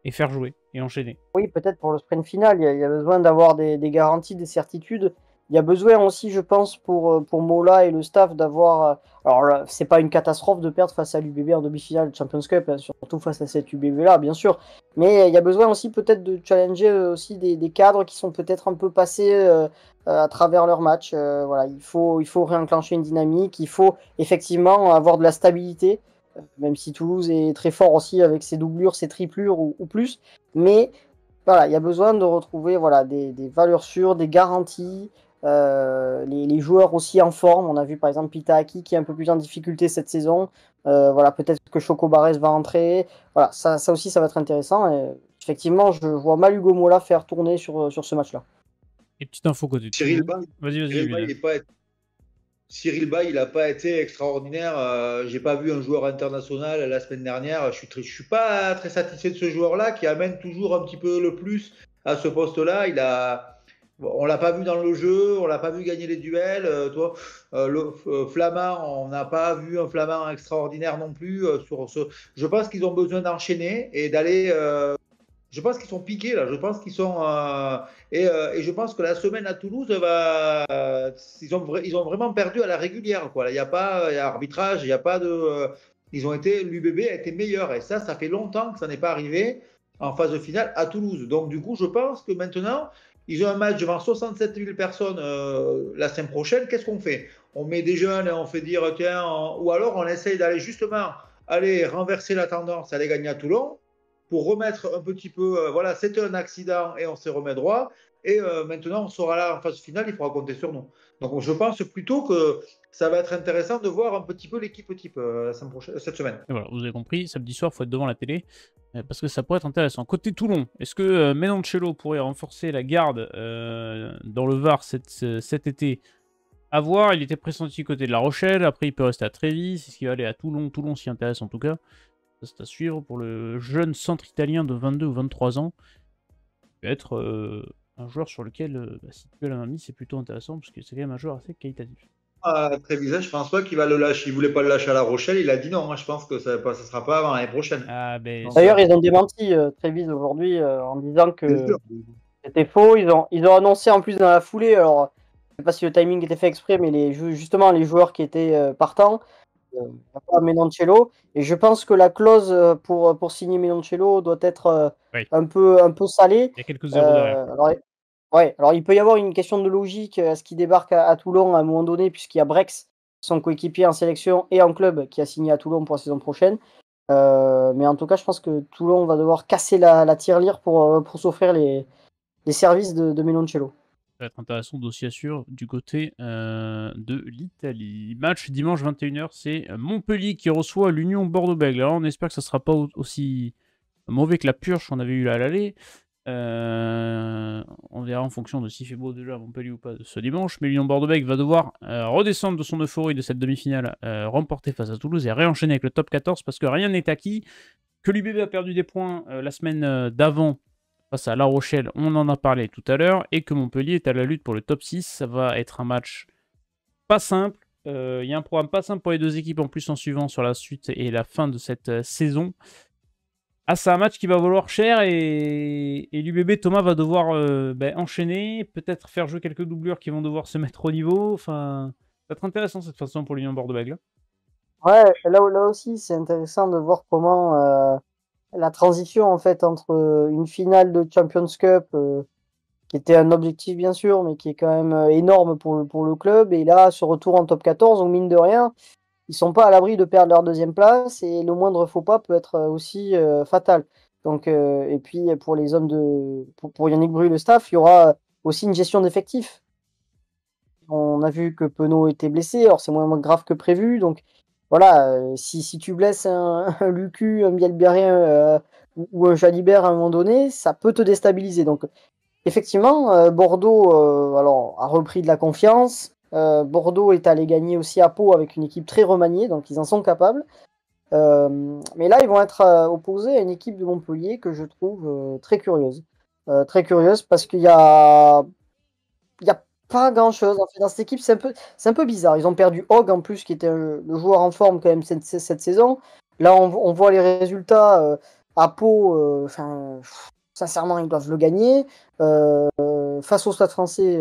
et faire jouer et enchaîner. Oui, peut-être pour le sprint final, il y a besoin d'avoir des garanties, des certitudes. Il y a besoin aussi, je pense, pour Mola et le staff d'avoir. Alors là, c'est pas une catastrophe de perdre face à l'UBB en demi-finale de Champions Cup, hein, surtout face à cette UBB-là, bien sûr. Mais il y a besoin aussi peut-être de challenger aussi des cadres qui sont peut-être un peu passés à travers leur match. Voilà, il faut réenclencher une dynamique, il faut effectivement avoir de la stabilité, même si Toulouse est très fort aussi avec ses doublures, ses triplures ou plus. Mais voilà, il y a besoin de retrouver voilà, des valeurs sûres, des garanties. Les joueurs aussi en forme. On a vu par exemple Pitaaki qui est un peu plus en difficulté cette saison. Voilà, peut-être que Choco Barres va entrer. Voilà, ça aussi, ça va être intéressant. Et effectivement, je vois mal Hugo Mola faire tourner sur ce match-là. Et petite info côté de Cyril Toulouse. Bay, Vas-y. Cyril Bay, il n'a pas été extraordinaire. J'ai pas vu un joueur international la semaine dernière. Je suis pas très satisfait de ce joueur-là qui amène toujours un petit peu le plus à ce poste-là. On l'a pas vu dans le jeu, on l'a pas vu gagner les duels. Flamand, on n'a pas vu un Flamand extraordinaire non plus. Je pense qu'ils ont besoin d'enchaîner et d'aller. Je pense qu'ils sont piqués là. Je pense qu'ils sont et je pense que la semaine à Toulouse ils ont vraiment perdu à la régulière quoi. Il n'y a pas arbitrage, il n'y a pas de. L'UBB a été meilleur et ça fait longtemps que ça n'est pas arrivé en phase finale à Toulouse. Donc du coup, je pense que maintenant ils ont un match devant 67 000 personnes la semaine prochaine. Qu'est-ce qu'on fait? On met des jeunes et on fait dire tiens, ou alors on essaye d'aller justement aller renverser la tendance, aller gagner à Toulon pour remettre un petit peu, voilà, c'était un accident et on s'est remis droit. Et maintenant, on sera là en phase finale, il faudra compter sur nous. Donc, je pense plutôt que ça va être intéressant de voir un petit peu l'équipe type cette semaine. Et voilà, vous avez compris, samedi soir, il faut être devant la télé, parce que ça pourrait être intéressant. Côté Toulon, est-ce que Menoncello pourrait renforcer la garde dans le Var cet été? À voir, il était pressenti côté de La Rochelle, après il peut rester à Trévis, est-ce qu'il va aller à Toulon? Toulon s'y intéresse en tout cas. Ça, c'est à suivre pour le jeune centre italien de 22 ou 23 ans. Il peut être un joueur sur lequel, si tu as la main mise, c'est plutôt intéressant, parce que c'est quand même un joueur assez qualitatif. Trévisan, je pense pas qu'il va le lâcher. Il voulait pas le lâcher à La Rochelle. Il a dit non. Moi, je pense que ça ne sera pas avant l'année prochaine. Ah, ben, D'ailleurs, ils ont démenti Trévis aujourd'hui en disant que c'était faux. Ils ont annoncé en plus dans la foulée. Alors, je sais pas si le timing était fait exprès, mais justement les joueurs qui étaient partants, pas Menoncello. Et je pense que la clause pour signer Menoncello doit être oui, un peu salée. il y a quelques zéros derrière. Alors il peut y avoir une question de logique à ce qui débarque à Toulon à un moment donné, puisqu'il y a Brex, son coéquipier en sélection et en club, qui a signé à Toulon pour la saison prochaine. Mais en tout cas, je pense que Toulon va devoir casser la tirelire pour s'offrir les services de Menoncello. va être intéressant d'aussi assure du côté de l'Italie. Match dimanche 21h, c'est Montpellier qui reçoit l'Union Bordeaux-Bègles. Alors on espère que ça ne sera pas aussi mauvais que la purge qu'on avait eu là à l'aller. On verra en fonction de s'il fait beau déjà à Montpellier ou pas ce dimanche. Mais l'Union Bordeaux-Bègles va devoir redescendre de son euphorie de cette demi-finale, remporter face à Toulouse et réenchaîner avec le top 14 parce que rien n'est acquis. Que l'UBB a perdu des points la semaine d'avant face à La Rochelle, on en a parlé tout à l'heure, et que Montpellier est à la lutte pour le top 6. Ça va être un match pas simple. Il y a un programme pas simple pour les deux équipes en plus en suivant sur la suite et la fin de cette saison. Ah, c'est un match qui va valoir cher et l'UBB, Thomas, va devoir enchaîner, peut-être faire jouer quelques doublures qui vont devoir se mettre au niveau. Enfin, ça va être intéressant cette façon pour l'Union Bordeaux-Bègles. Ouais, là aussi, c'est intéressant de voir comment la transition en fait entre une finale de Champions Cup qui était un objectif bien sûr, mais qui est quand même énorme pour le club, et là ce retour en top 14, donc mine de rien, ils sont pas à l'abri de perdre leur deuxième place, et le moindre faux pas peut être aussi fatal. Donc, et puis pour les hommes pour Yannick Bru, le staff, il y aura aussi une gestion d'effectifs. On a vu que Penaud était blessé, alors c'est moins grave que prévu, donc voilà, si tu blesses un Lucu, un Bielbérien ou un Jalibert à un moment donné, ça peut te déstabiliser. Donc effectivement, Bordeaux alors, a repris de la confiance. Bordeaux est allé gagner aussi à Pau avec une équipe très remaniée, donc ils en sont capables. Mais là, ils vont être opposés à une équipe de Montpellier que je trouve très curieuse. Très curieuse parce il y a pas grand-chose. En fait, dans cette équipe, c'est un peu bizarre. Ils ont perdu Hogg en plus, qui était le joueur en forme quand même cette saison. Là, on voit les résultats à Pau. Sincèrement, ils doivent le gagner. Face au Stade Français,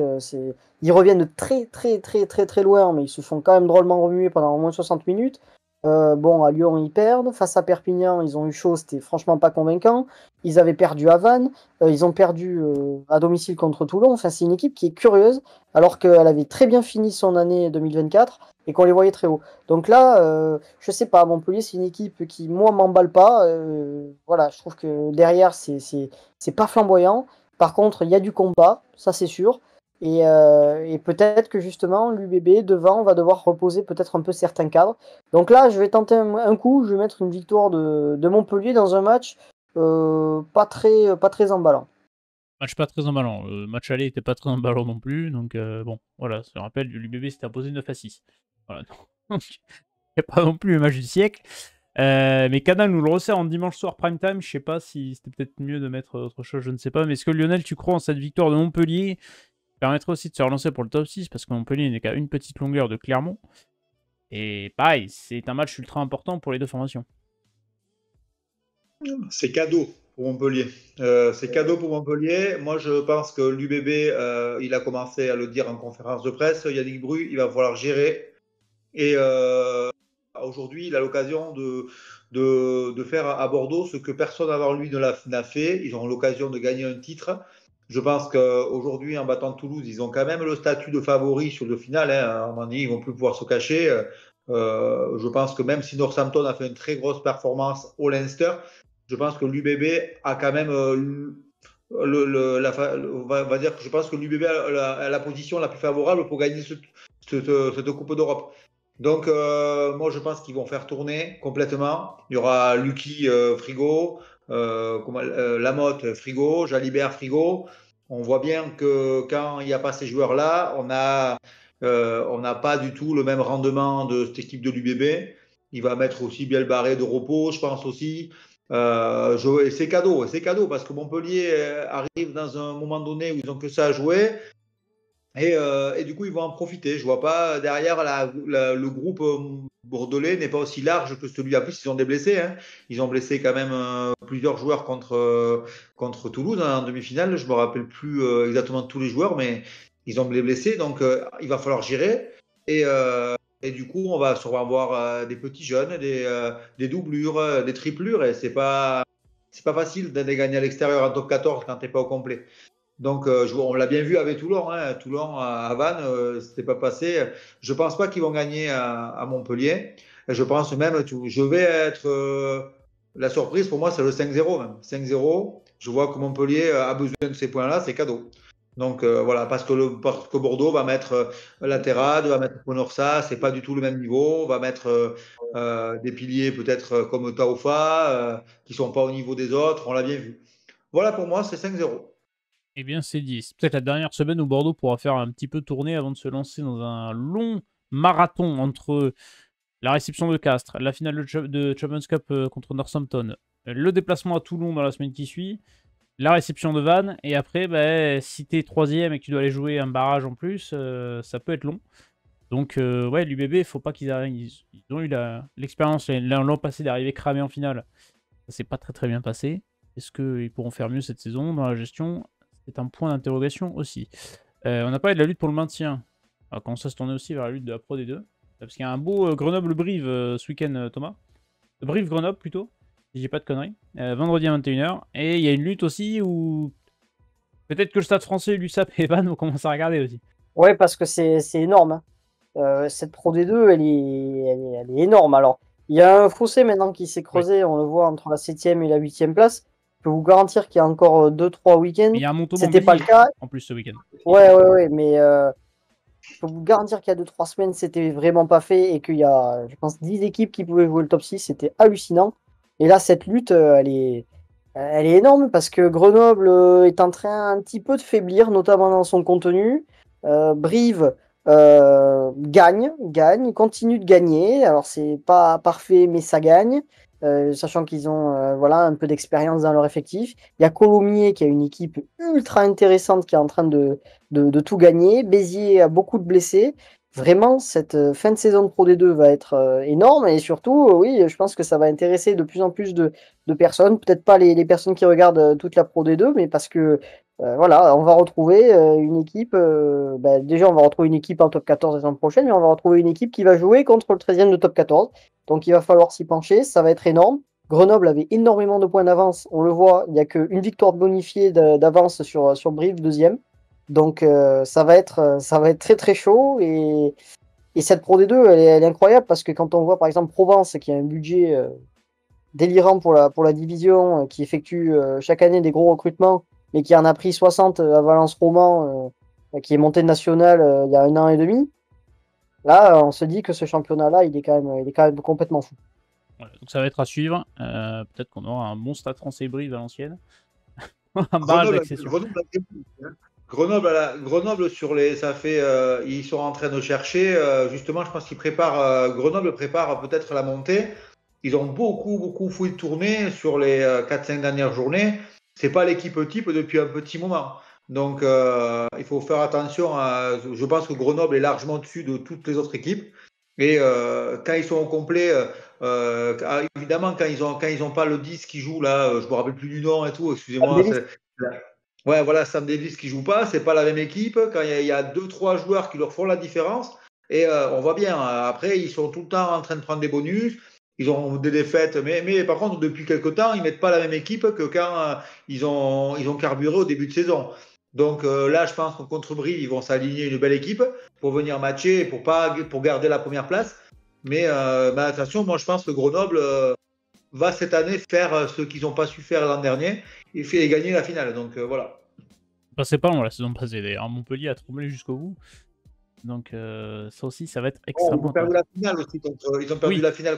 ils reviennent de très très très très très loin, mais ils se font quand même drôlement remuer pendant au moins 60 minutes. Bon, à Lyon, ils perdent. Face à Perpignan, ils ont eu chaud, c'était franchement pas convaincant. Ils avaient perdu à Vannes, ils ont perdu à domicile contre Toulon. Enfin, c'est une équipe qui est curieuse, alors qu'elle avait très bien fini son année 2024 et qu'on les voyait très haut. Donc là, je sais pas, Montpellier, c'est une équipe qui, moi, m'emballe pas. Voilà, je trouve que derrière, c'est pas flamboyant. Par contre, il y a du combat, ça c'est sûr. Et peut-être que justement, l'UBB devant va devoir reposer peut-être un peu certains cadres. Donc là, je vais tenter un coup, je vais mettre une victoire de Montpellier dans un match pas très emballant. Match pas très emballant. Le match aller était pas très emballant non plus. Donc bon, voilà, je rappelle, l'UBB s'était imposé 9-6. Voilà. Donc, il n'y a pas non plus le match du siècle. Mais Canal nous le resserre en dimanche soir prime time. Je sais pas si c'était peut-être mieux de mettre autre chose, je ne sais pas. Mais est-ce que Lionel, tu crois en cette victoire de Montpellier permettrait aussi de se relancer pour le top 6 parce que Montpellier n'est qu'à une petite longueur de Clermont. Et pareil, c'est un match ultra important pour les deux formations. C'est cadeau pour Montpellier. C'est cadeau pour Montpellier. Moi, je pense que l'UBB, il a commencé à le dire en conférence de presse. Yannick Bru, il va falloir gérer. Et aujourd'hui, il a l'occasion de faire à Bordeaux ce que personne avant lui n'a fait. Ils ont l'occasion de gagner un titre. Je pense qu'aujourd'hui, en battant Toulouse, ils ont quand même le statut de favori sur le final. Hein. À un moment donné, ils ne vont plus pouvoir se cacher. Je pense que même si Northampton a fait une très grosse performance au Leinster, je pense que l'UBB a quand même on va dire que je pense que l'UBB a la position la plus favorable pour gagner cette Coupe d'Europe. Donc, moi, je pense qu'ils vont faire tourner complètement. Il y aura Lucky frigo, Lamotte frigo, Jalibert frigo. On voit bien que quand il n'y a pas ces joueurs-là, on n'a pas du tout le même rendement de cette équipe de l'UBB. Il va mettre aussi Bielbarré de repos, je pense aussi. Et c'est cadeau parce que Montpellier arrive dans un moment donné où ils n'ont que ça à jouer. Et du coup, ils vont en profiter. Je vois pas derrière le groupe bordelais n'est pas aussi large que celui. En plus, ils ont des blessés. Hein. Ils ont blessé quand même plusieurs joueurs contre Toulouse hein, en demi-finale. Je me rappelle plus exactement tous les joueurs, mais ils ont des blessés. Donc, il va falloir gérer. Et du coup, on va sûrement avoir des petits jeunes, des doublures, des triplures. Et c'est pas facile de gagner à l'extérieur en top 14 quand t'es pas au complet. Donc, on l'a bien vu avec Toulon. Hein. Toulon à Vannes, c'était pas passé. Je pense pas qu'ils vont gagner à Montpellier. Et je pense même, je vais être la surprise pour moi, c'est le 5-0 même. 5-0. Je vois que Montpellier a besoin de ces points-là, c'est cadeau. Donc voilà, parce que Bordeaux va mettre Laterade, va mettre Ponorsa, c'est pas du tout le même niveau. On va mettre des piliers peut-être comme Taufa, qui sont pas au niveau des autres, on l'a bien vu. Voilà pour moi, c'est 5-0. Eh bien, c'est dit. C'est peut-être la dernière semaine où Bordeaux pourra faire un petit peu tourner avant de se lancer dans un long marathon entre la réception de Castres, la finale de Champions Cup contre Northampton, le déplacement à Toulon dans la semaine qui suit, la réception de Vannes, et après, bah, si t'es troisième et que tu dois aller jouer un barrage en plus, ça peut être long. Donc, ouais, l'UBB, il faut pas qu'ils arrivent. Ils ont eu l'expérience l'an passé d'arriver cramé en finale. Ça s'est pas très très bien passé. Est-ce qu'ils pourront faire mieux cette saison dans la gestion? C'est un point d'interrogation aussi. On a parlé de la lutte pour le maintien. On va commencer à se tourner aussi vers la lutte de la Pro D2. Parce qu'il y a un beau Grenoble-Brive ce week-end, Thomas. Brive-Grenoble plutôt, si j'ai pas de conneries. Vendredi à 21h. Et il y a une lutte aussi où peut-être que le Stade français, l'USAP et Vannes vont commencer à regarder aussi. Ouais, parce que c'est énorme. Cette Pro D2, elle est énorme. Alors, il y a un fossé maintenant qui s'est creusé, on le voit, entre la 7e et la 8e place. Je peux vous garantir qu'il y a encore 2-3 week-ends. Mais il y a un C'était pas le cas. en plus ce week-end. Ouais, mais je peux vous garantir qu'il y a 2-3 semaines, c'était vraiment pas fait et qu'il y a, je pense, 10 équipes qui pouvaient jouer le top 6. C'était hallucinant. Et là, cette lutte, elle est énorme parce que Grenoble est en train un petit peu de faiblir, notamment dans son contenu. Brive gagne, continue de gagner. Alors, c'est pas parfait, mais ça gagne. Sachant qu'ils ont voilà, un peu d'expérience dans leur effectif. Il y a Colomiers qui a une équipe ultra intéressante qui est en train de tout gagner. Béziers a beaucoup de blessés. Vraiment, cette fin de saison de Pro D2 va être énorme et surtout, oui, je pense que ça va intéresser de plus en plus de personnes. Peut-être pas les personnes qui regardent toute la Pro D2, mais parce que voilà, on va retrouver une équipe. Déjà, on va retrouver une équipe en top 14 la saison prochaine, mais on va retrouver une équipe qui va jouer contre le 13e de top 14. Donc, il va falloir s'y pencher. Ça va être énorme. Grenoble avait énormément de points d'avance. On le voit, il n'y a qu'une victoire bonifiée d'avance sur Brive, deuxième. Donc, ça va être très très chaud. Et cette Pro D2, elle est incroyable parce que quand on voit par exemple Provence qui a un budget délirant pour la division, qui effectue chaque année des gros recrutements, mais qui en a pris 60 à Valence Roman, qui est monté de national il y a 1 an et demi. Là, on se dit que ce championnat-là, il est quand même complètement fou. Voilà, donc ça va être à suivre. Peut-être qu'on aura un bon Stade français Brive à l'ancienne. Un barrage d'accession. Grenoble sur les, ça fait, ils sont en train de chercher. Justement, je pense qu'ils préparent. Grenoble prépare peut-être la montée. Ils ont beaucoup fouillé de tourner sur les 4-5 dernières journées. C'est pas l'équipe type depuis un petit moment. Donc, il faut faire attention. Je pense que Grenoble est largement au-dessus de toutes les autres équipes. Et quand ils sont au complet, évidemment, quand ils ont pas le 10 qui joue là, je me rappelle plus du nom et tout. Excusez-moi. Ouais, voilà, Sam Davis qui joue pas, c'est pas la même équipe. Quand il y a 2-3 joueurs qui leur font la différence, et on voit bien. Après, ils sont tout le temps en train de prendre des bonus. Ils ont des défaites, mais par contre, depuis quelques temps, ils mettent pas la même équipe que quand ils ont carburé au début de saison. Donc là, je pense que contre Brive, ils vont s'aligner une belle équipe pour venir matcher, pour garder la première place. Mais attention, moi, je pense que Grenoble va cette année faire ce qu'ils n'ont pas su faire l'an dernier et gagner la finale. Donc voilà. Bah, c'est pas long la saison passée d'ailleurs. Montpellier a tremblé jusqu'au bout. Donc ça aussi, ça va être extrêmement. Ils ont perdu la finale aussi la finale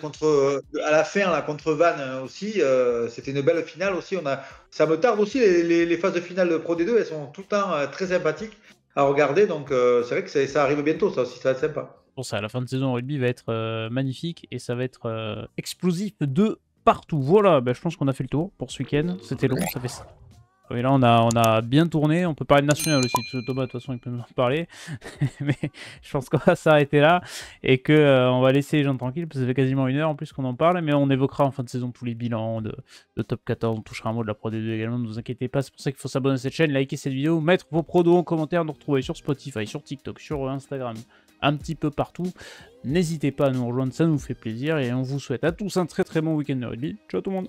à la fin là, contre Vannes aussi. C'était une belle finale aussi. Ça me tarde aussi les phases de finale de Pro D2. Elles sont tout le temps très sympathiques à regarder. Donc c'est vrai que ça arrive bientôt. Ça aussi, ça va être sympa. Pour ça, la fin de saison en rugby va être magnifique et ça va être explosif de partout. Voilà, bah, je pense qu'on a fait le tour pour ce week-end. C'était long, ça fait ça. Et là, on a bien tourné. On peut parler de national aussi. Thomas, de toute façon, il peut nous en parler. Mais je pense qu'on va s'arrêter là et qu'on on va laisser les gens tranquilles parce que ça fait quasiment 1 heure en plus qu'on en parle. Mais on évoquera en fin de saison tous les bilans de top 14. On touchera un mot de la Pro D2 également. Ne vous inquiétez pas. C'est pour ça qu'il faut s'abonner à cette chaîne, liker cette vidéo, mettre vos prodos en commentaire, nous retrouver sur Spotify, sur TikTok, sur Instagram, un petit peu partout. N'hésitez pas à nous rejoindre, ça nous fait plaisir. Et on vous souhaite à tous un très très bon week-end de rugby. Ciao tout le monde.